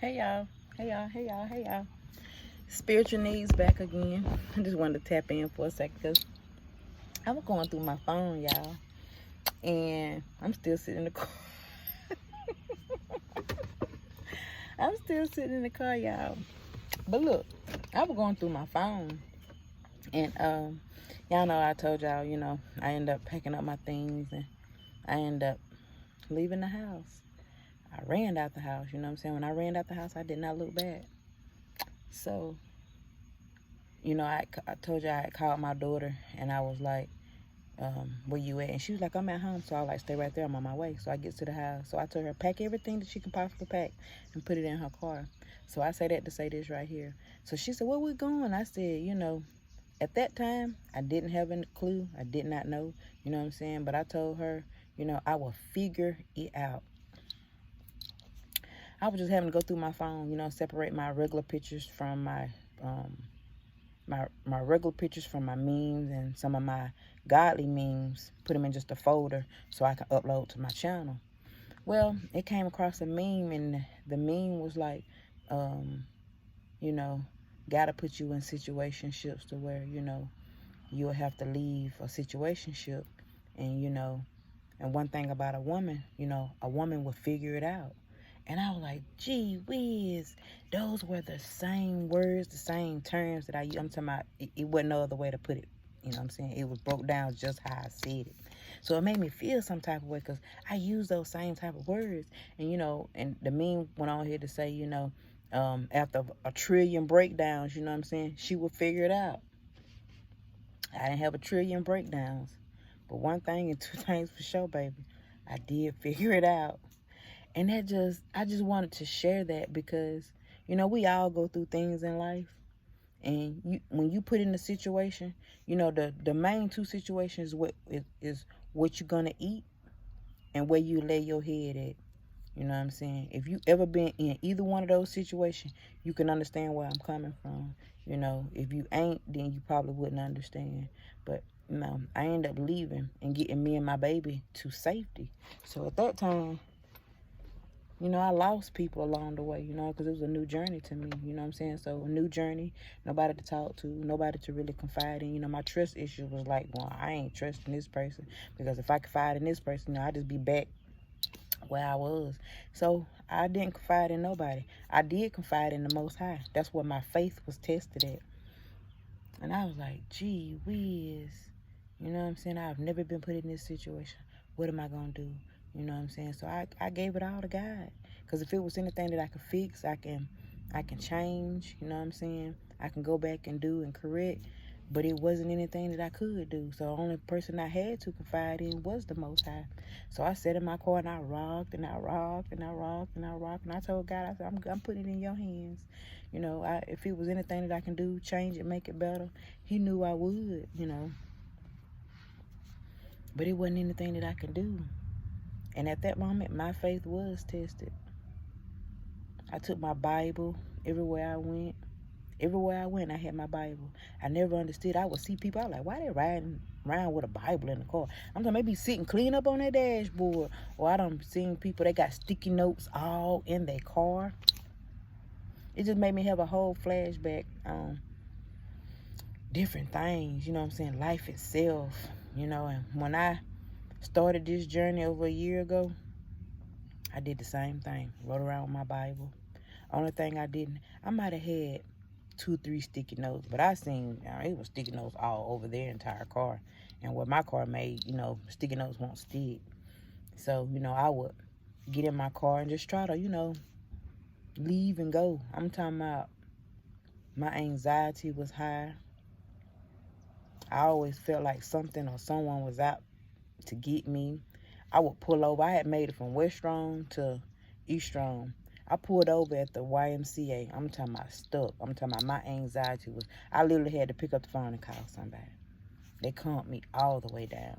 Hey y'all, hey y'all. Spiritual needs back again. I just wanted to tap in for a second because I was going through my phone, y'all, and I'm still sitting in the car. I'm still sitting in the car, y'all. But look, I was going through my phone, and y'all know I told y'all, I ended up packing up my things, and I ended up leaving the house. I ran out the house, you know what I'm saying? When I ran out the house, I did not look back. So, I told you I had called my daughter, and I was like, where you at? And she was like, I'm at home. So I was like, stay right there, I'm on my way. So I get to the house. So I told her, pack everything that she can possibly pack and put it in her car. So I say that to say this right here. So she said, where we going? I said, at that time, I didn't have a clue. I did not know, you know what I'm saying? But I told her, I will figure it out. I was just having to go through my phone, separate my regular pictures from my regular pictures from my memes and some of my godly memes, put them in just a folder so I can upload to my channel. Well, it came across a meme, and the meme was like, you know, gotta put you in situationships to where, you'll have to leave a situationship. And, and one thing about a woman, a woman will figure it out. And I was like, gee whiz, those were the same words, the same terms that I'm talking about. It wasn't no other way to put it. You know what I'm saying? It was broke down just how I said it. So it made me feel some type of way because I use those same type of words. And, and the meme went on here to say, after a trillion breakdowns, you know what I'm saying? She would figure it out. I didn't have a trillion breakdowns. But one thing and two things for sure, baby. I did figure it out. And I just wanted to share that because, we all go through things in life. And when you put in a situation, the main two situations is what you're going to eat and where you lay your head at. You know what I'm saying? If you ever been in either one of those situations, you can understand where I'm coming from. If you ain't, then you probably wouldn't understand. But, I ended up leaving and getting me and my baby to safety. So at that time, I lost people along the way, because it was a new journey to me, you know what I'm saying? So a new journey, nobody to talk to, nobody to really confide in. My trust issue was like, well, I ain't trusting this person because if I confide in this person, I'd just be back where I was. So I didn't confide in nobody. I did confide in the Most High. That's where my faith was tested at. And I was like, gee whiz, you know what I'm saying? I've never been put in this situation. What am I going to do? You know what I'm saying? So I gave it all to God. Because if it was anything that I could fix, I can change, you know what I'm saying? I can go back and do and correct. But it wasn't anything that I could do. So the only person I had to confide in was the Most High. So I sat in my car and I rocked and I rocked and I rocked and I rocked. And I told God, I said, I'm putting it in your hands. If it was anything that I can do, change it, make it better, he knew I would, But it wasn't anything that I could do. And at that moment, my faith was tested. I took my Bible everywhere I went. Everywhere I went, I had my Bible. I never understood. I would see people, I was like, why they riding around with a Bible in the car? I'm talking maybe sitting clean up on their dashboard. Or I done seen people, they got sticky notes all in their car. It just made me have a whole flashback on different things, you know what I'm saying? Life itself, And when I started this journey over a year ago, I did the same thing. Wrote around with my Bible. Only thing I didn't, I might have had 2-3 sticky notes, but I seen it was sticky notes all over their entire car. And what my car made, sticky notes won't stick. So, I would get in my car and just try to, leave and go. I'm talking about my anxiety was high. I always felt like something or someone was out to get me. I would pull over. I had made it from West Strong to East Strong. I pulled over at the YMCA. I'm talking about stuck. I'm talking about my anxiety was, I literally had to pick up the phone and call somebody. They calmed me all the way down.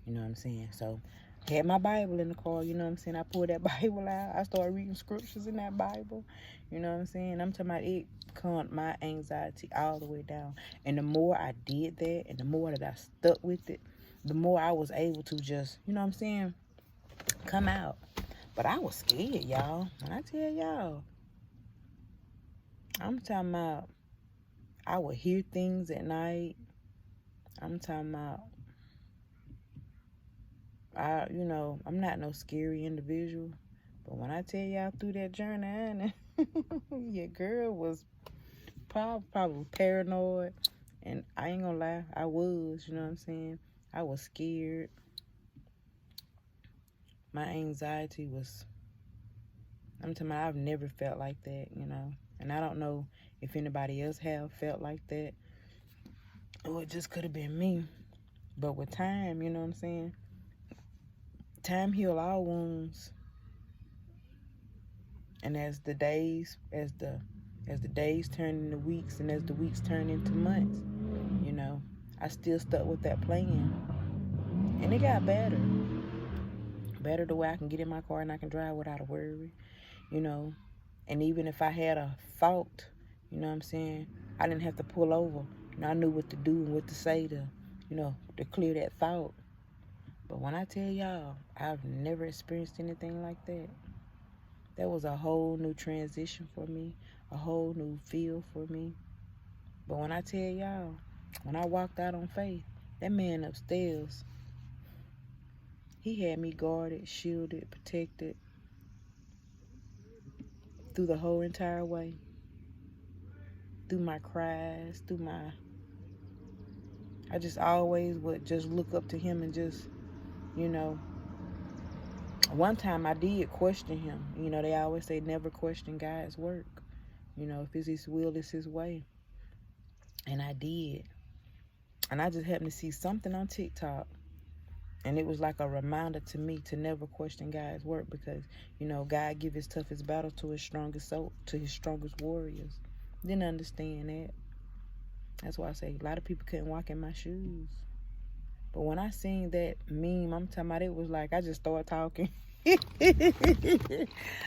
You know what I'm saying? So, I had my Bible in the car, you know what I'm saying? I pulled that Bible out. I started reading scriptures in that Bible. You know what I'm saying? I'm talking about it calmed my anxiety all the way down. And the more I did that and the more that I stuck with it, the more I was able to just, you know what I'm saying, come out. But I was scared, y'all. When I tell y'all, I'm talking about I would hear things at night. I'm talking about I'm not no scary individual. But when I tell y'all through that journey, your girl was probably paranoid. And I ain't gonna lie, I was, you know what I'm saying? I was scared. My anxiety was, I'm talking about, I've never felt like that, And I don't know if anybody else have felt like that. Or it just could have been me. But with time, you know what I'm saying? Time heal all wounds. And as the days turn into weeks, and as the weeks turn into months, I still stuck with that plan. And it got better. Better the way I can get in my car and I can drive without a worry, And even if I had a fault, you know what I'm saying, I didn't have to pull over. I knew what to do and what to say to clear that thought. But when I tell y'all, I've never experienced anything like that. That was a whole new transition for me, a whole new feel for me. But when I tell y'all, when I walked out on faith, that man upstairs, he had me guarded, shielded, protected through the whole entire way. Through my cries, I just always would just look up to him and just, one time I did question him. They always say never question God's work. If it's his will, it's his way. And I did. And I just happened to see something on TikTok. And it was like a reminder to me to never question God's work because, God give his toughest battle to his strongest warriors. Didn't understand that. That's why I say a lot of people couldn't walk in my shoes. But when I seen that meme, I'm talking about, it was like I just started talking. I'm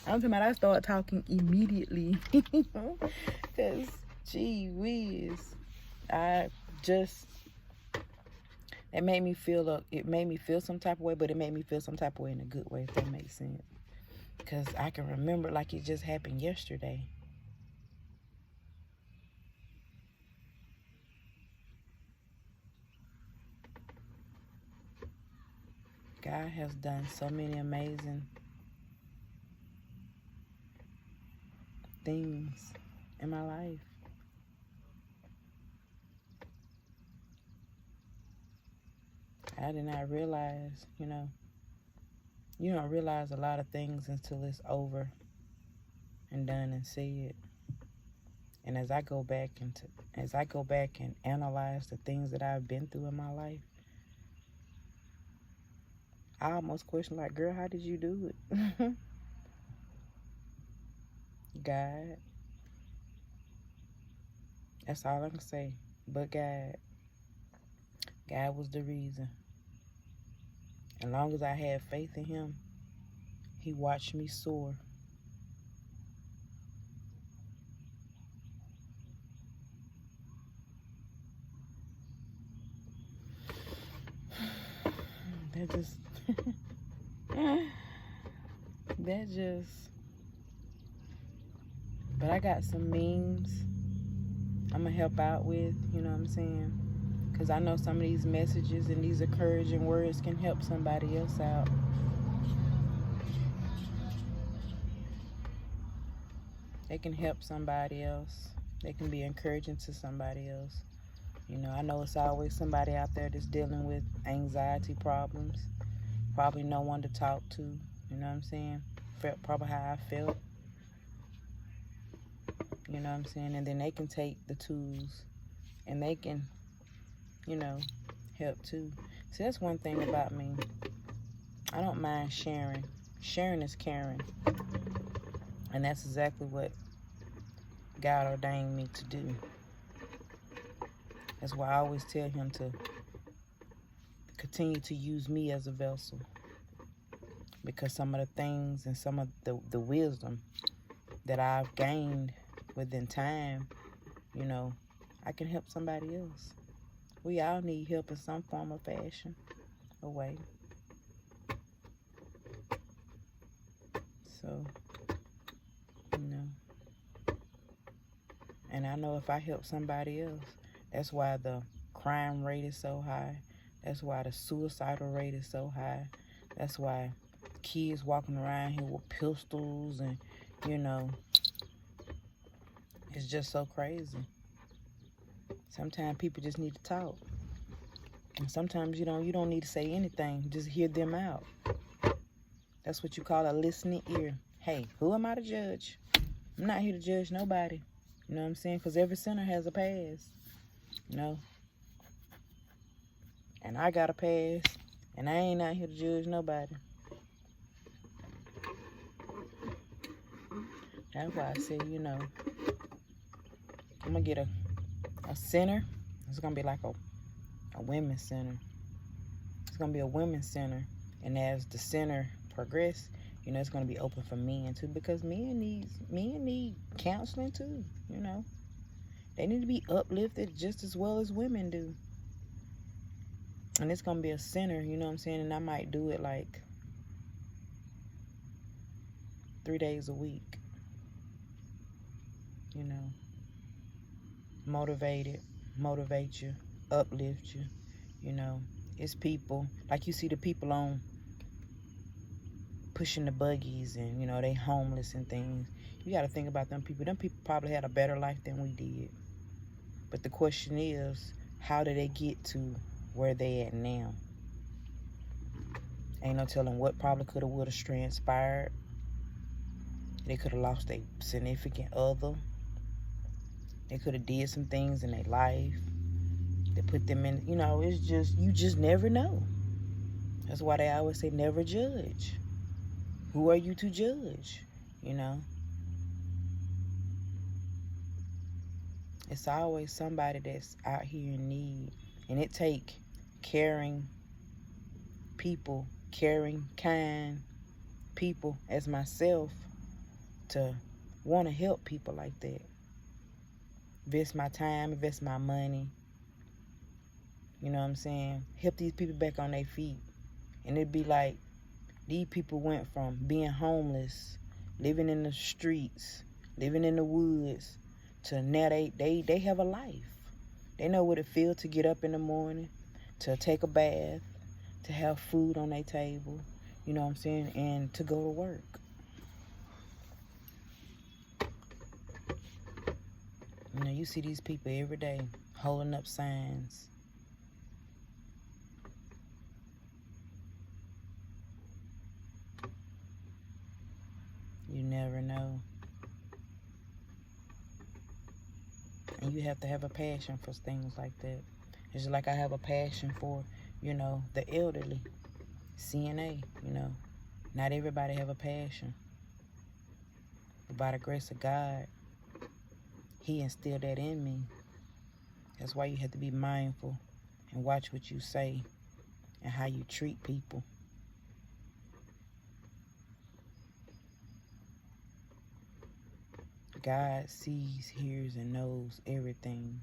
talking about I started talking immediately. Because, gee whiz, it made me feel some type of way, but it made me feel some type of way in a good way, if that makes sense. Because I can remember like it just happened yesterday. God has done so many amazing things in my life. I did not realize, you don't realize a lot of things until it's over and done and said. And as I go back and analyze the things that I've been through in my life, I almost question, like, girl, how did you do it? God. That's all I can say. But God. God was the reason. As long as I had faith in him, he watched me soar. But I got some memes I'm going to help out with, you know what I'm saying? Because I know some of these messages and these encouraging words can help somebody else out. They can help somebody else. They can be encouraging to somebody else. I know it's always somebody out there that's dealing with anxiety problems. Probably no one to talk to. You know what I'm saying? Felt probably how I felt. You know what I'm saying? And then they can take the tools and they can, help too. See, that's one thing about me. I don't mind sharing. Sharing is caring. And that's exactly what God ordained me to do. That's why I always tell him to continue to use me as a vessel. Because some of the things and some of the wisdom that I've gained within time, I can help somebody else. We all need help in some form or fashion or way. So, And I know if I help somebody else, that's why the crime rate is so high. That's why the suicidal rate is so high. That's why kids walking around here with pistols and, you know, it's just so crazy. Sometimes people just need to talk. And sometimes you don't need to say anything. Just hear them out. That's what you call a listening ear. Hey, who am I to judge? I'm not here to judge nobody. You know what I'm saying? Because every sinner has a past. You know? And I got a past. And I ain't out here to judge nobody. That's why I say, you know, I'm going to get a center. It's going to be like a women's center. It's going to be a women's center. And as the center progress, you know, it's going to be open for men too, because men need counseling too, you know. They need to be uplifted just as well as women do. And it's going to be a center, you know what I'm saying? And I might do it like 3 days a week. You know, motivate you, uplift you, you know. It's people, like you see the people on pushing the buggies and, you know, they homeless and things. You got to think about them people. Them people probably had a better life than we did. But the question is, how did they get to where they at now? Ain't no telling what probably could have, would have transpired. They could have lost a significant other. They could have did some things in their life that put them in, you know, it's just, you just never know. That's why they always say never judge. Who are you to judge? You know? It's always somebody that's out here in need. And it take caring people, caring, kind people as myself to want to help people like that. Invest my time, invest my money. You know what I'm saying? Help these people back on their feet. And it'd be like, these people went from being homeless, living in the streets, living in the woods, to now they have a life. They know what it feels to get up in the morning, to take a bath, to have food on their table, you know what I'm saying, and to go to work. You know, you see these people every day holding up signs. You never know. And you have to have a passion for things like that. It's just like I have a passion for, you know, the elderly. CNA, you know. Not everybody have a passion. But by the grace of God, He instilled that in me. That's why you have to be mindful and watch what you say and how you treat people. God sees, hears, and knows everything.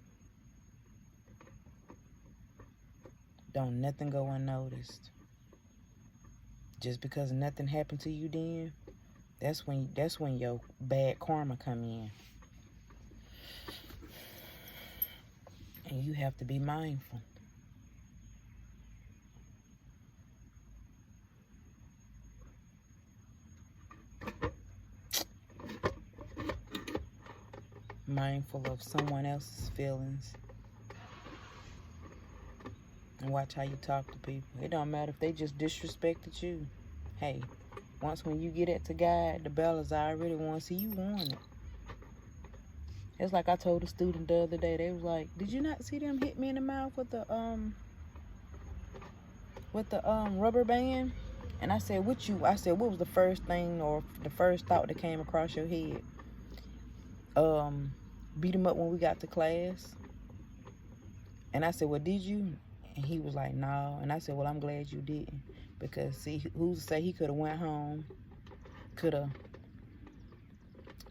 Don't nothing go unnoticed. Just because nothing happened to you then, that's when your bad karma come in. And you have to be mindful. Mindful of someone else's feelings. And watch how you talk to people. It don't matter if they just disrespected you. Hey, once when you get it to God, the bell is already won. See, you won it. It's like I told a student the other day. They was like, "Did you not see them hit me in the mouth with the rubber band?" And I said, "What was the first thing or the first thought that came across your head?" Beat him up when we got to class. And I said, "Well, did you?" And he was like, "No." And I said, "Well, I'm glad you didn't, because see, who's to say he could have went home, could have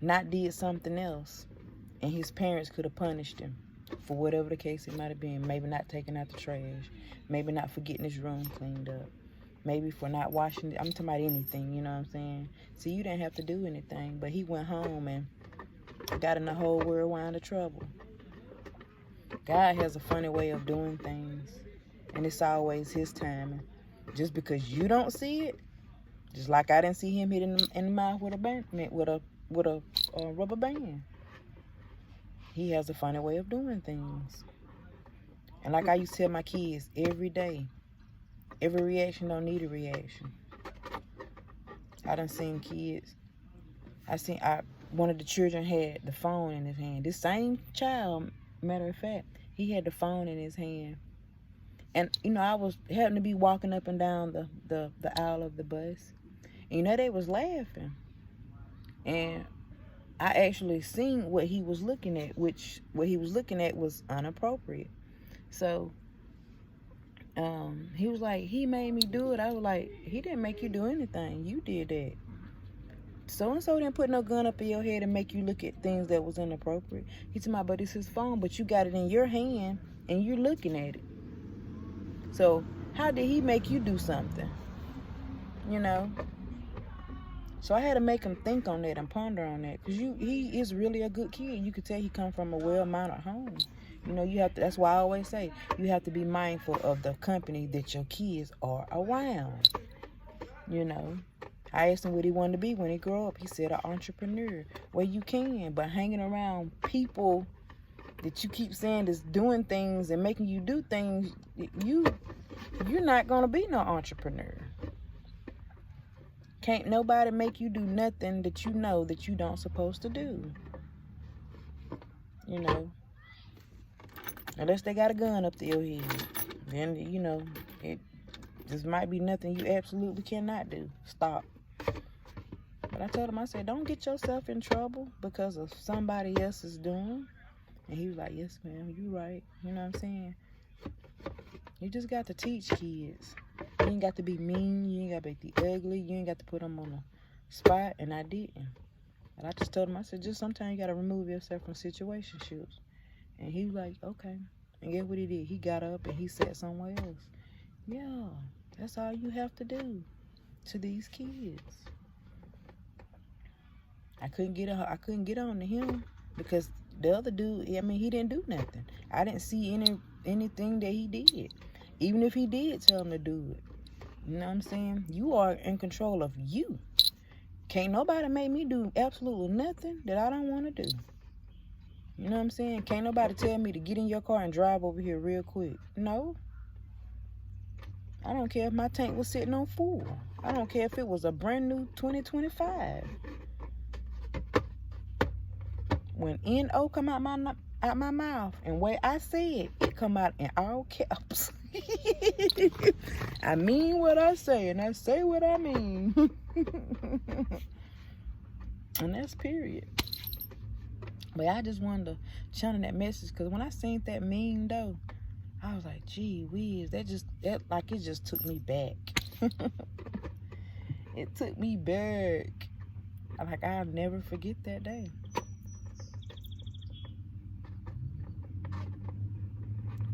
not did something else, and his parents could have punished him for whatever the case it might have been. Maybe not taking out the trash, maybe not for getting his room cleaned up, maybe for not washing it. I'm talking about anything, you know what I'm saying? See, you didn't have to do anything, but he went home and got in the whole whirlwind of trouble. God has a funny way of doing things, and it's always his timing. Just because you don't see it, just like I didn't see him hit in the mouth with a rubber band. He has a funny way of doing things. And like I used to tell my kids every day, every reaction don't need a reaction. I done seen kids. One of the children had the phone in his hand. This same child, matter of fact, he had the phone in his hand. And, I was happened to be walking up and down the aisle of the bus. And, they was laughing. And I actually seen what he was looking at, which what he was looking at was inappropriate. So, he was like, he made me do it. I was like, he didn't make you do anything. You did that. So-and-so didn't put no gun up in your head and make you look at things that was inappropriate. He told me, but it's his phone, but you got it in your hand and you're looking at it. So how did he make you do something? So I had to make him think on that and ponder on that, because he is really a good kid. You could tell he come from a well-mannered home. You have to. That's why I always say you have to be mindful of the company that your kids are around. I asked him what he wanted to be when he grew up. He said an entrepreneur. Well, you can, but hanging around people that you keep saying is doing things and making you do things, you're not gonna be no entrepreneur. Can't nobody make you do nothing that you know that you don't supposed to do. Unless they got a gun up to your head, then it just might be nothing you absolutely cannot do. Stop. But I told him, I said, don't get yourself in trouble because of somebody else is doing. And he was like, yes, ma'am, you right. You know what I'm saying? You just got to teach kids. You ain't got to be mean. You ain't got to be ugly. You ain't got to put them on a spot. And I didn't. And I just told him, I said, just sometimes you got to remove yourself from situationships. And he was like, okay. And guess what he did? He got up and he sat somewhere else. Yeah, that's all you have to do to these kids. I couldn't get on to him because the other dude, he didn't do nothing. I didn't see anything that he did. Even if he did tell him to do it. You know what I'm saying? You are in control of you. Can't nobody make me do absolutely nothing that I don't want to do. You know what I'm saying? Can't nobody tell me to get in your car and drive over here real quick. No. I don't care if my tank was sitting on full. I don't care if it was a brand new 2025. When N-O come out my mouth and way I say it come out in all caps. I mean what I say and I say what I mean. And that's period. But I just wanted to channel that message, because when I seen that meme though, I was like, gee whiz, it just took me back. It took me back. I'll never forget that day.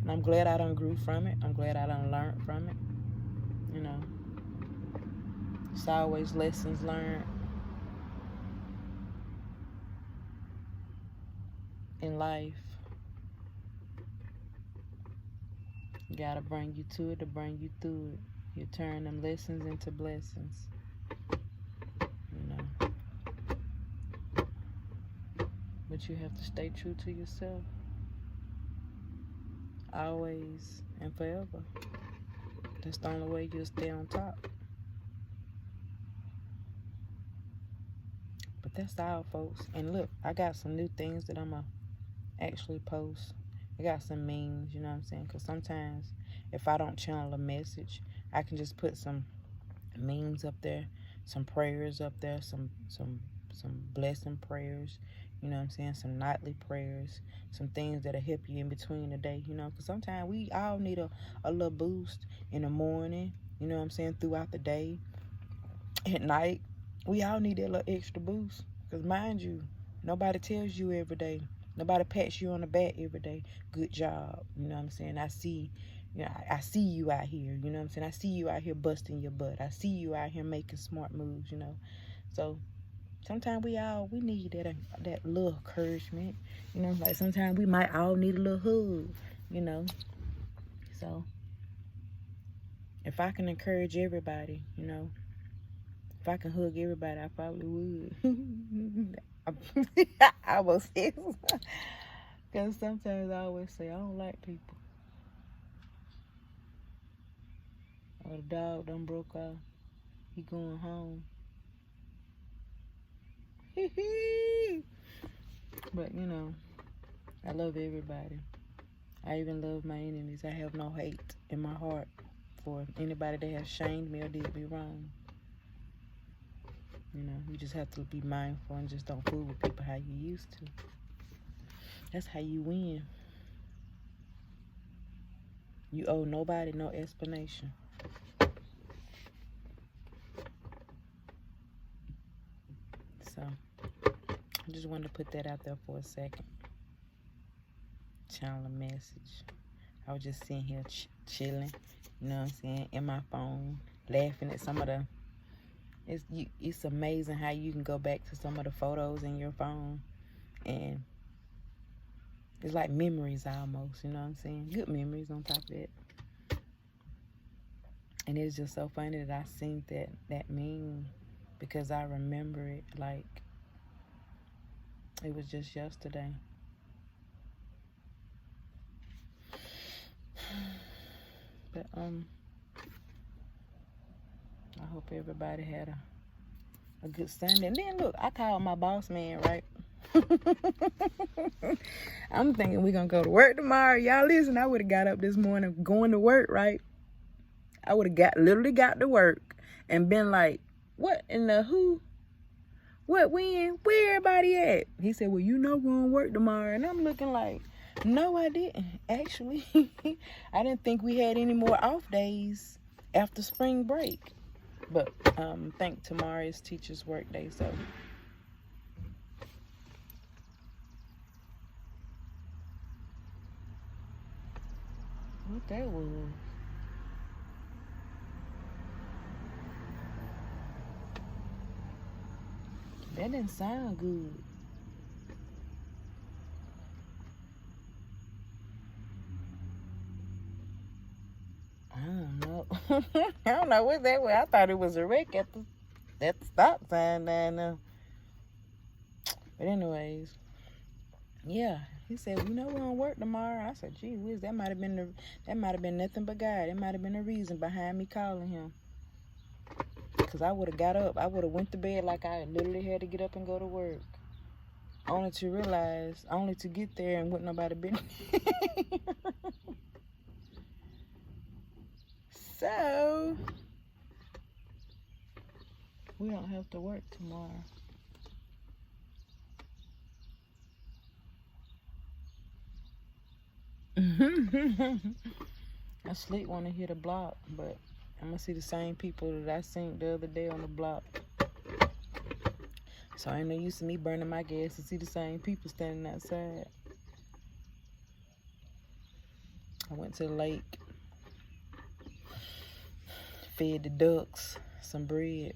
And I'm glad I done grew from it. I'm glad I done learned from it. It's always lessons learned in life. Gotta bring you to it to bring you through it. You turn them lessons into blessings. But you have to stay true to yourself. Always and forever. That's the only way you'll stay on top. But that's all, folks. And look, I got some new things that I'm going to actually post. I got some memes, you know what I'm saying? Because sometimes if I don't channel a message, I can just put some memes up there, some prayers up there, some blessing prayers, you know what I'm saying? Some nightly prayers, some things that'll help you in between the day, because sometimes we all need a little boost in the morning, you know what I'm saying, throughout the day. At night, we all need that little extra boost, because mind you, nobody tells you every day. Nobody pats you on the back every day. Good job, you know what I'm saying? I see you out here, you know what I'm saying? I see you out here busting your butt. I see you out here making smart moves, So Sometimes we need that little encouragement. You know, like sometimes we might all need a little hug, you know. So if I can encourage everybody, you know, if I can hug everybody, I probably would. I was because sometimes I always say I don't like people. Or the dog done broke off. He going home. But you know, I love everybody. I even love my enemies. I have no hate in my heart for anybody that has shamed me or did me wrong. You know, you just have to be mindful and just don't fool with people how you used to. That's how you win. You owe nobody no explanation. So, I just wanted to put that out there for a second. Channel a message. I was just sitting here chilling, you know what I'm saying, in my phone, laughing at some of the... It's amazing how you can go back to some of the photos in your phone, and it's like memories almost, you know what I'm saying? Good memories on top of it. And it's just so funny that I seen that meme because I remember it like it was just yesterday. But I hope everybody had a good Sunday. And then look, I called my boss man, right? I'm thinking we're gonna go to work tomorrow. Y'all listen, I would have got up this morning going to work, right? I would have literally got to work and been like, what in the who? What, when? Where everybody at? He said, well, you know we're gonna work tomorrow. And I'm looking like, no, I didn't. Actually, I didn't think we had any more off days after spring break. But I think tomorrow is teachers' work day, so. What that was? That didn't sound good. I don't know. I don't know what that was. I thought it was a wreck at the stop sign down there. But anyways, yeah. He said, you know, we're gonna work tomorrow. I said, gee whiz, that might have been nothing but God. It might have been a reason behind me calling him. Cause I would have got up. I would have went to bed like I literally had to get up and go to work. Only to get there and wouldn't nobody been. So we don't have to work tomorrow. I sleep want to hit a block, but I'm gonna see the same people that I seen the other day on the block. So I ain't no use in me burning my gas to see the same people standing outside. I went to the lake, fed the ducks some bread,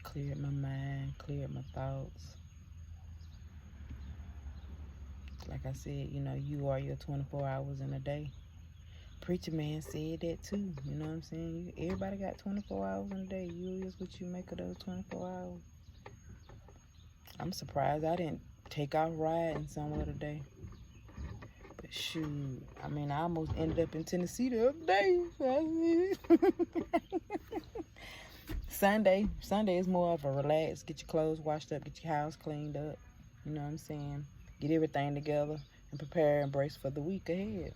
cleared my mind, cleared my thoughts. Like I said, you know, you are your 24 hours in a day. Preacher man said that too, you know what I'm saying? Everybody got 24 hours in a day. You is what you make of those 24 hours. I'm surprised I didn't take off riding somewhere today. But shoot, I mean, I almost ended up in Tennessee the other day. Sunday is more of a relax, get your clothes washed up, get your house cleaned up. You know what I'm saying? Get everything together and prepare and brace for the week ahead.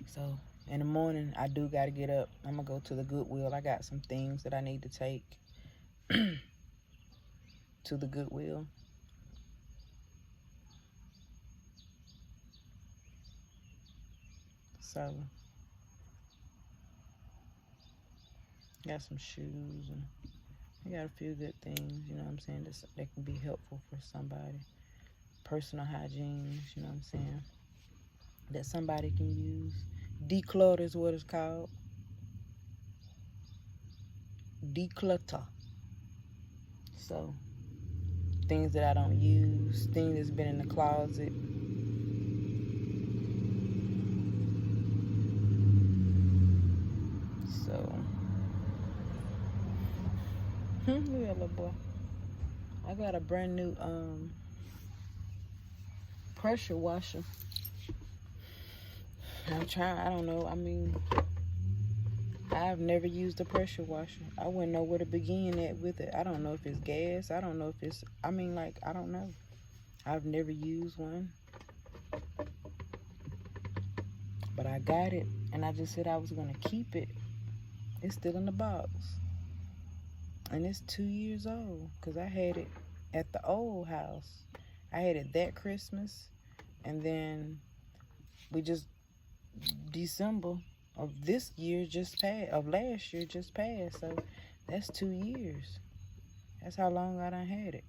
So in the morning, I do got to get up. I'm going to go to the Goodwill. I got some things that I need to take to the Goodwill. So got some shoes and I got a few good things, you know what I'm saying, that can be helpful for somebody. Personal hygiene, you know what I'm saying, that somebody can use. Declutter is what it's called. declutter. So, things that I don't use, things that's been in the closet. So, look at that little boy. I got a brand new pressure washer. I'm trying, I don't know, I mean, I've never used a pressure washer. I wouldn't know where to begin at with it. I don't know if it's gas. I don't know if it's, I mean, like, I don't know. I've never used one. But I got it, and I just said I was going to keep it. It's still in the box. And it's 2 years old, because I had it at the old house. I had it that Christmas, and then we just, December of this year just passed, of last year just passed, so that's 2 years. That's how long I done had it.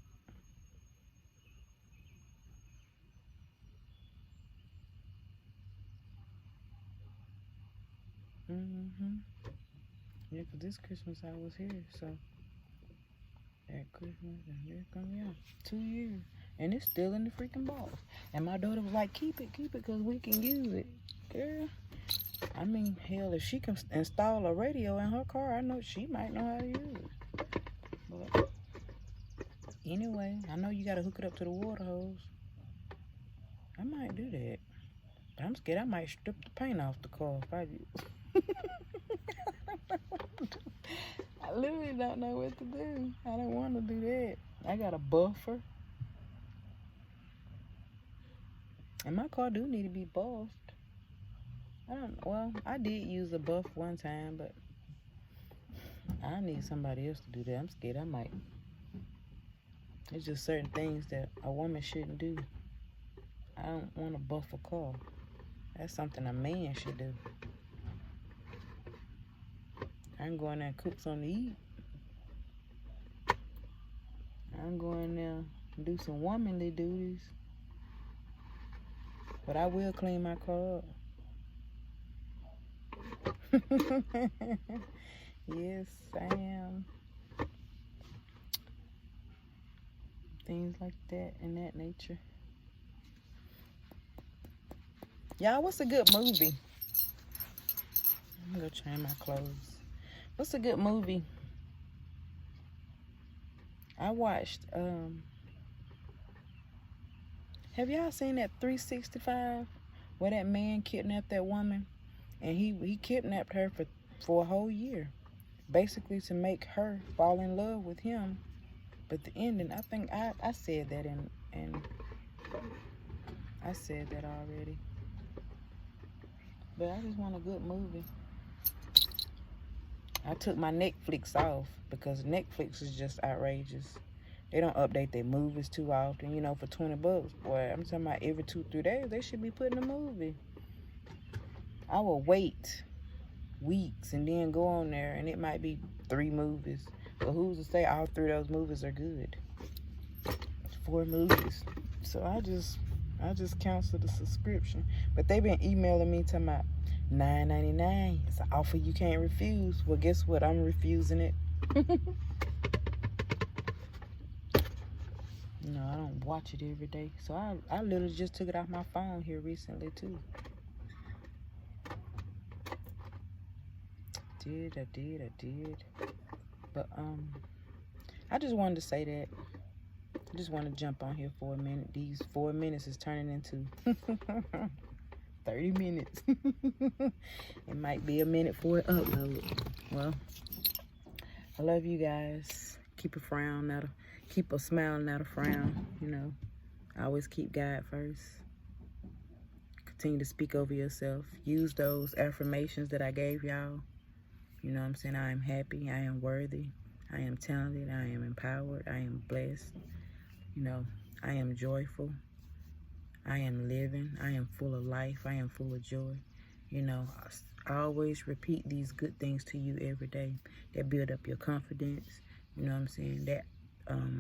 Yeah, because this Christmas I was here, so that Christmas, and here come, yeah, 2 years. And it's still in the freaking box. And my daughter was like, keep it, because we can use it. Girl, I mean, hell, if she can install a radio in her car, I know she might know how to use it. But anyway, I know you got to hook it up to the water hose. I might do that. But I'm scared I might strip the paint off the car if I do. I literally don't know what to do. I don't want to do that. I got a buffer. And my car do need to be buffed. Well, I did use a buff one time, but I need somebody else to do that. I'm scared I might. It's just certain things that a woman shouldn't do. I don't want to buff a car. That's something a man should do. I can go in there and cook something to eat. I can go in there and do some womanly duties. But I will clean my car up. Yes, I am. Things like that, in that nature. Y'all, what's a good movie? I'm gonna change my clothes. What's a good movie? I watched, have y'all seen that 365? Where that man kidnapped that woman? And he kidnapped her for a whole year. Basically to make her fall in love with him. But the ending, I think I said that and I said that already. But I just want a good movie. I took my Netflix off because Netflix is just outrageous. They don't update their movies too often. You know, for 20 bucks, boy, I'm talking about every 2-3 days, they should be putting a movie. I will wait weeks and then go on there and it might be 3 movies. But who's to say all 3 of those movies are good? 4 movies. So I just canceled the subscription. But they've been emailing me talking about $9.99. It's an offer you can't refuse. Well, guess what? I'm refusing it. No, I don't watch it every day. So I literally just took it off my phone here recently too. I did. But I just wanted to say that. I just want to jump on here for a minute. These 4 minutes is turning into 30 minutes. It might be a minute for an upload. Well, I love you guys. Keep a smile, not a frown. You know, always keep God first. Continue to speak over yourself. Use those affirmations that I gave y'all. You know what I'm saying? I am happy. I am worthy. I am talented. I am empowered. I am blessed. You know, I am joyful. I am living. I am full of life. I am full of joy. You know, I always repeat these good things to you every day that build up your confidence. You know what I'm saying? That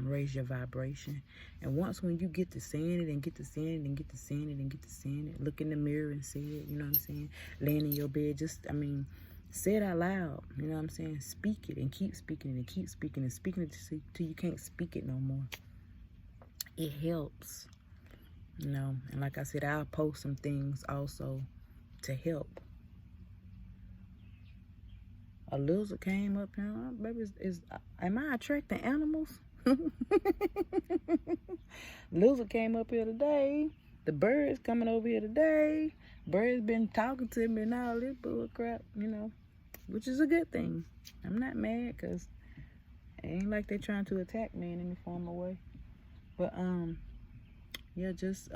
raise your vibration. And once when you get to saying it and get to saying it and get to saying it and get to saying it, look in the mirror and say it. You know what I'm saying? Laying in your bed, Say it out loud. You know what I'm saying? Speak it and keep speaking it and keep speaking and speaking it till you can't speak it no more. It helps. You know, and like I said, I'll post some things also to help. A lizard came up here. Baby, am I attracting animals? Lizard came up here today. The bird's coming over here today. Bird's been talking to me and all this bull crap, you know, which is a good thing. I'm not mad because it ain't like they're trying to attack me in any form of way. But, yeah, just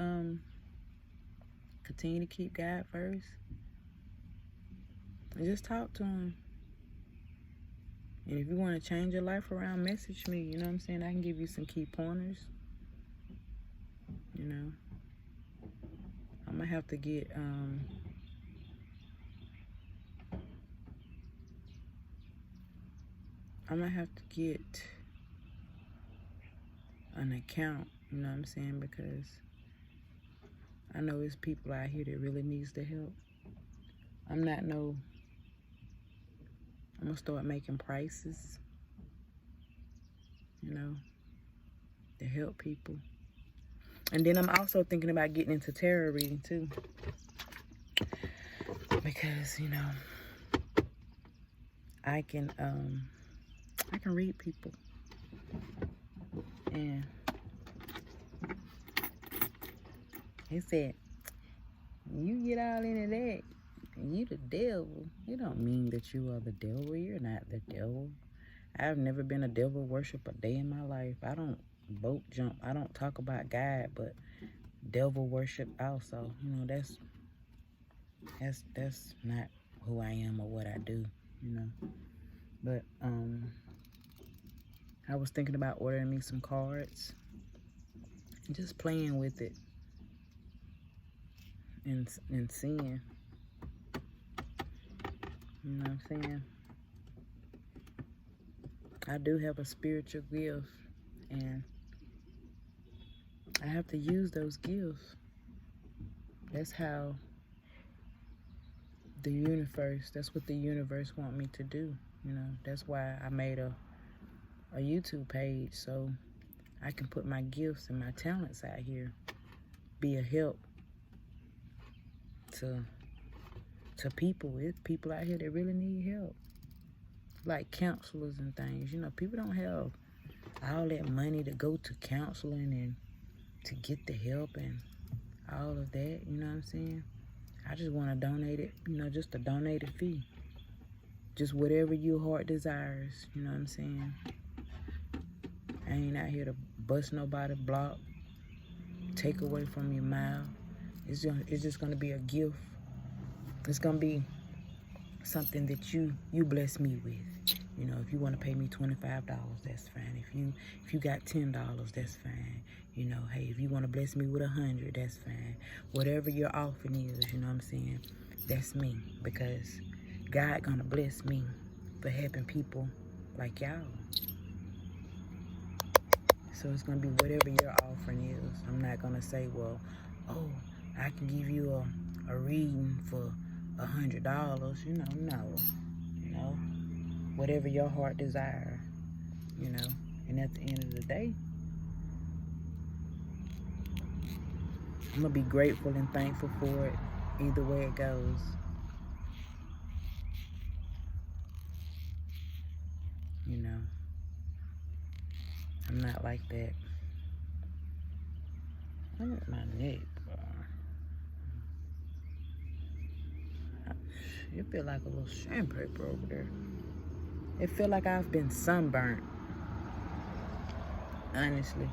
continue to keep God first. And just talk to him. And if you want to change your life around, message me. You know what I'm saying? I can give you some key pointers. You know. I'm going to have to get, I'm going to have to get an account. You know what I'm saying? Because I know there's people out here that really needs the help. I'm going to start making prices, you know, to help people. And then I'm also thinking about getting into tarot reading too. Because, you know, I can read people. And he said, you get all into that, you the devil. You don't mean that you are the devil. You're not the devil. I've never been a devil worshiper a day in my life. I don't boat jump. I don't talk about God, but devil worship also. You know, that's not who I am or what I do, you know. But I was thinking about ordering me some cards and just playing with it and seeing. You know what I'm saying? I do have a spiritual gift, and I have to use those gifts. That's how the universe, that's what the universe want me to do. You know, that's why I made a YouTube page, so I can put my gifts and my talents out here, be a help to people. It's people out here that really need help, like counselors and things. You know, people don't have all that money to go to counseling and to get the help and all of that. You know what I'm saying? I just want to donate it, you know, just a donated fee. Just whatever your heart desires, you know what I'm saying? I ain't out here to bust nobody, block, take away from your mouth. It's just going to be a gift. It's going to be something that you bless me with. You know, if you want to pay me $25, that's fine. If you got $10, that's fine. You know, hey, if you want to bless me with 100, that's fine. Whatever your offering is, you know what I'm saying? That's me, because God gonna bless me for helping people like y'all. So it's gonna be whatever your offering is. I'm not gonna say, well, oh, I can give you a reading for $100. You know, no. You know, whatever your heart desire. You know, and at the end of the day, I'm gonna be grateful and thankful for it either way it goes. You know, I'm not like that. Look at my neck, bro. It feel like a little sandpaper over there. It feel like I've been sunburnt. Honestly.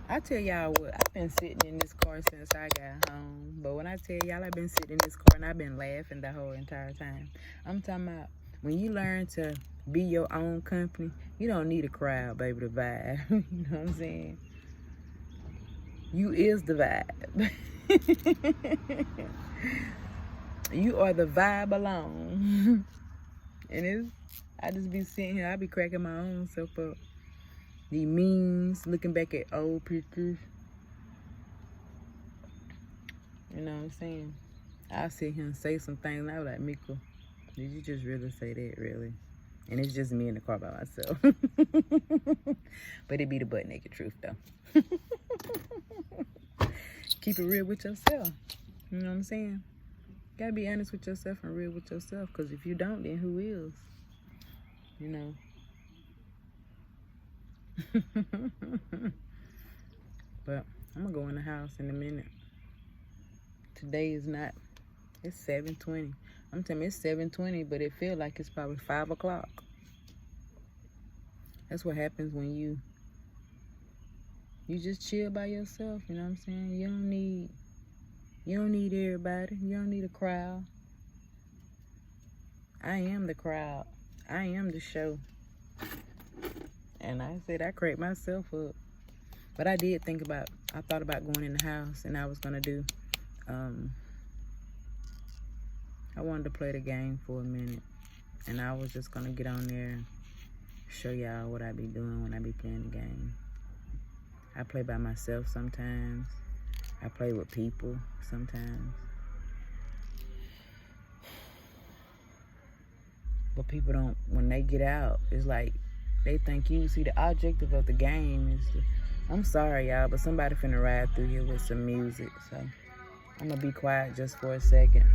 I tell y'all what, I've been sitting in this car since I got home. But when I tell y'all I've been sitting in this car and I've been laughing the whole entire time. I'm talking about when you learn to be your own company, you don't need a crowd, baby, to vibe. You know what I'm saying? You is the vibe. You are the vibe alone. And I just be sitting here, I be cracking my own self up. The memes, looking back at old pictures. You know what I'm saying? I'll sit here and say some things, and I was like, Miko, Did you just really say that, really? And it's just me in the car by myself. But it be the butt naked truth, though. Keep it real with yourself. You know what I'm saying? Gotta be honest with yourself and real with yourself. Because if you don't, then who is? You know. But I'm gonna go in the house in a minute. Today is not. It's 7:20. I'm telling you, it's 7:20, but it feels like it's probably 5 o'clock. That's what happens when you just chill by yourself. You know what I'm saying? You don't need everybody. You don't need a crowd. I am the crowd. I am the show. And I said I cracked myself up. But I thought about going in the house, and I was gonna do I wanted to play the game for a minute, and I was just gonna get on there and show y'all what I be doing when I be playing the game. I play by myself sometimes. I play with people sometimes. But people don't, when they get out, it's like they think you see the objective of the game is I'm sorry y'all, but somebody finna ride through here with some music, so I'm gonna be quiet just for a second.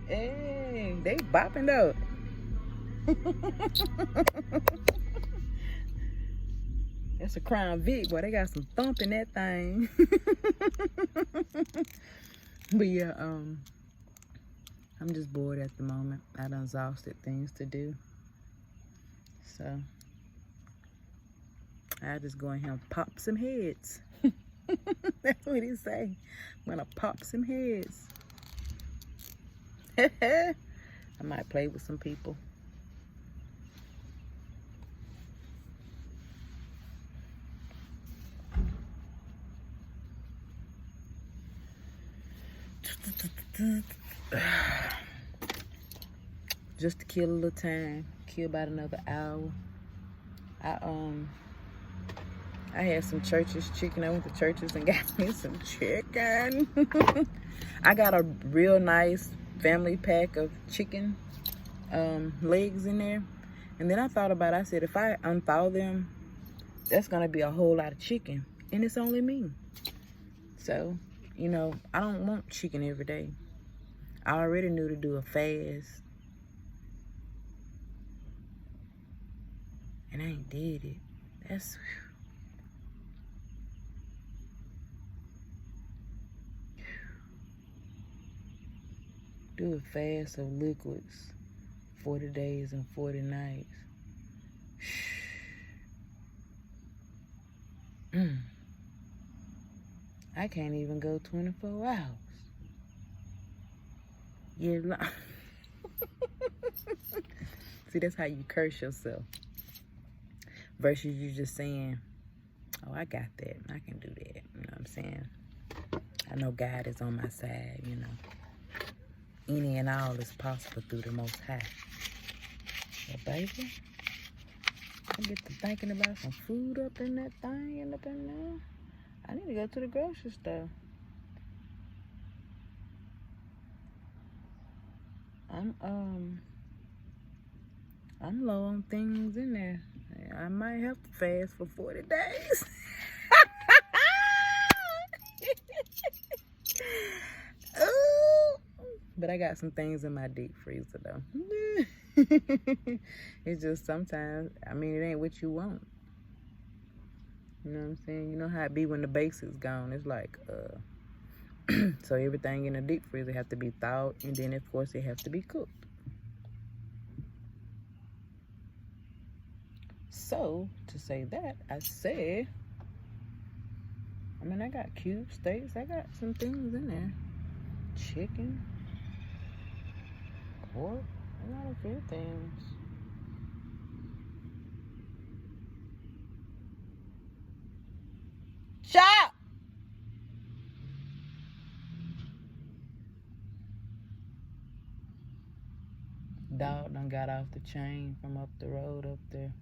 Hey, they bopping though. That's a Crown Vic, boy. They got some thump in that thing. But yeah, I'm just bored at the moment. I done exhausted things to do. So I just go in here and pop some heads. That's what he say. I'm gonna pop some heads. I might play with some people. Just to kill a little time. Kill about another hour. I had some Church's chicken. I went to Church's and got me some chicken. I got a real nice family pack of chicken legs in there. And then I thought about it. I said, if I unthaw them, that's going to be a whole lot of chicken. And it's only me. So, you know, I don't want chicken every day. I already knew to do a fast. And I ain't did it. That's... Do a fast of liquids, 40 days and 40 nights. I can't even go 24 hours. Yeah, see, that's how you curse yourself. Versus you just saying, oh, I got that. I can do that. You know what I'm saying? I know God is on my side, you know. Any and all is possible through the Most High. But baby, I get to thinking about some food up in that thing and up in there. I need to go to the grocery store. I'm low on things in there. I might have to fast for 40 days. But I got some things in my deep freezer though. It's just sometimes, I mean, it ain't what you want. You know what I'm saying? You know how it be when the basic's gone. It's like, so everything in the deep freezer have to be thawed, and then of course it has to be cooked. So, to say that, I said, I mean, I got cube steaks. I got some things in there. Chicken. Pork. I got a few things. Chop! got off the chain from up the road up there.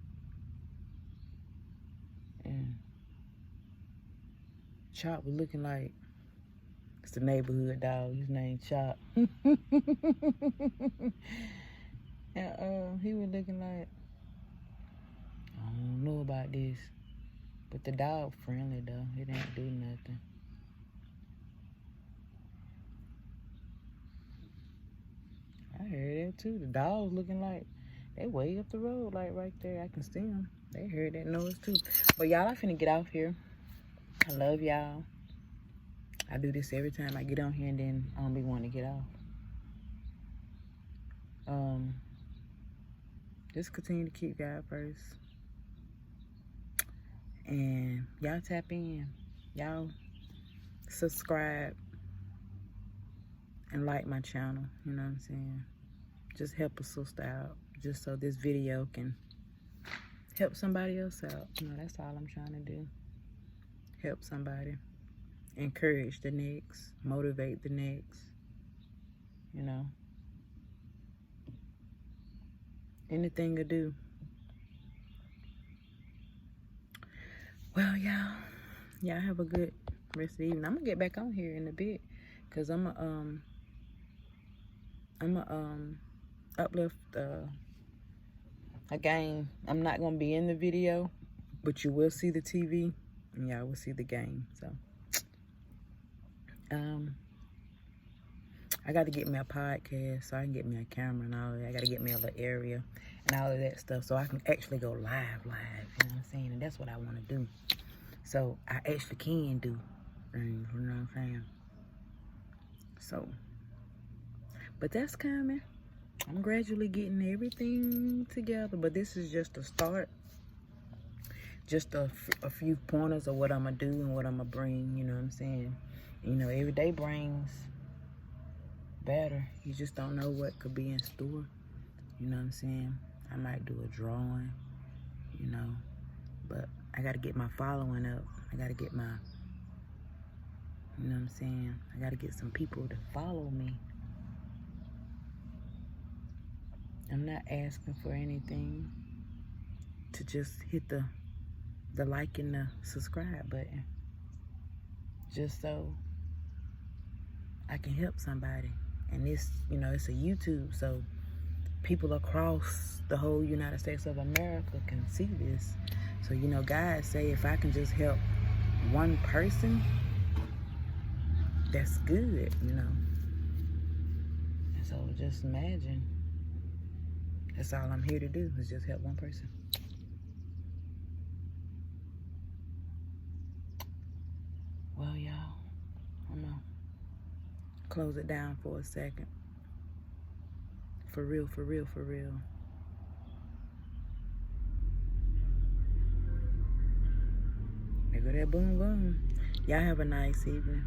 And Chop was looking like, it's the neighborhood dog. His name Chop. And he was looking like, I don't know about this. But the dog friendly though. It ain't do nothing. I heard that too. The dog's looking like they way up the road, like right there. I can see them. They heard that noise too. But y'all, I finna get off here. I love y'all. I do this every time I get on here, and then I don't be wanting to get off. Just continue to keep God first. And y'all tap in. Y'all subscribe and like my channel. You know what I'm saying? Just help a sister out. Just so this video can help somebody else out. You know, that's all I'm trying to do. Help somebody. Encourage the next. Motivate the next. You know. Anything to do. Well, y'all have a good rest of the evening. I'm gonna get back on here in a bit, cause I'm uplift a game. I'm not gonna be in the video, but you will see the TV, and y'all will see the game. So, I got to get me a podcast, so I can get me a camera and all that. I got to get me a little area and all of that stuff, so I can actually go live. You know what I'm saying? And that's what I want to do. So I actually can do things. You know what I'm saying? So, but that's coming. I'm gradually getting everything together, but this is just a start. Just a few pointers of what I'm going to do and what I'm going to bring, you know what I'm saying? You know, every day brings better. You just don't know what could be in store, you know what I'm saying? I might do a drawing, you know, but I got to get my following up. I got to get my, you know what I'm saying? I got to get some people to follow me. I'm not asking for anything, to just hit the like and the subscribe button, just so I can help somebody. And this, you know, it's a YouTube, so people across the whole United States of America can see this. So, you know, God say if I can just help one person, that's good, you know. And so just imagine, that's all I'm here to do, is just help one person. Well, y'all, I'm gonna close it down for a second. For real, for real, for real. There go that boom boom. Y'all have a nice evening.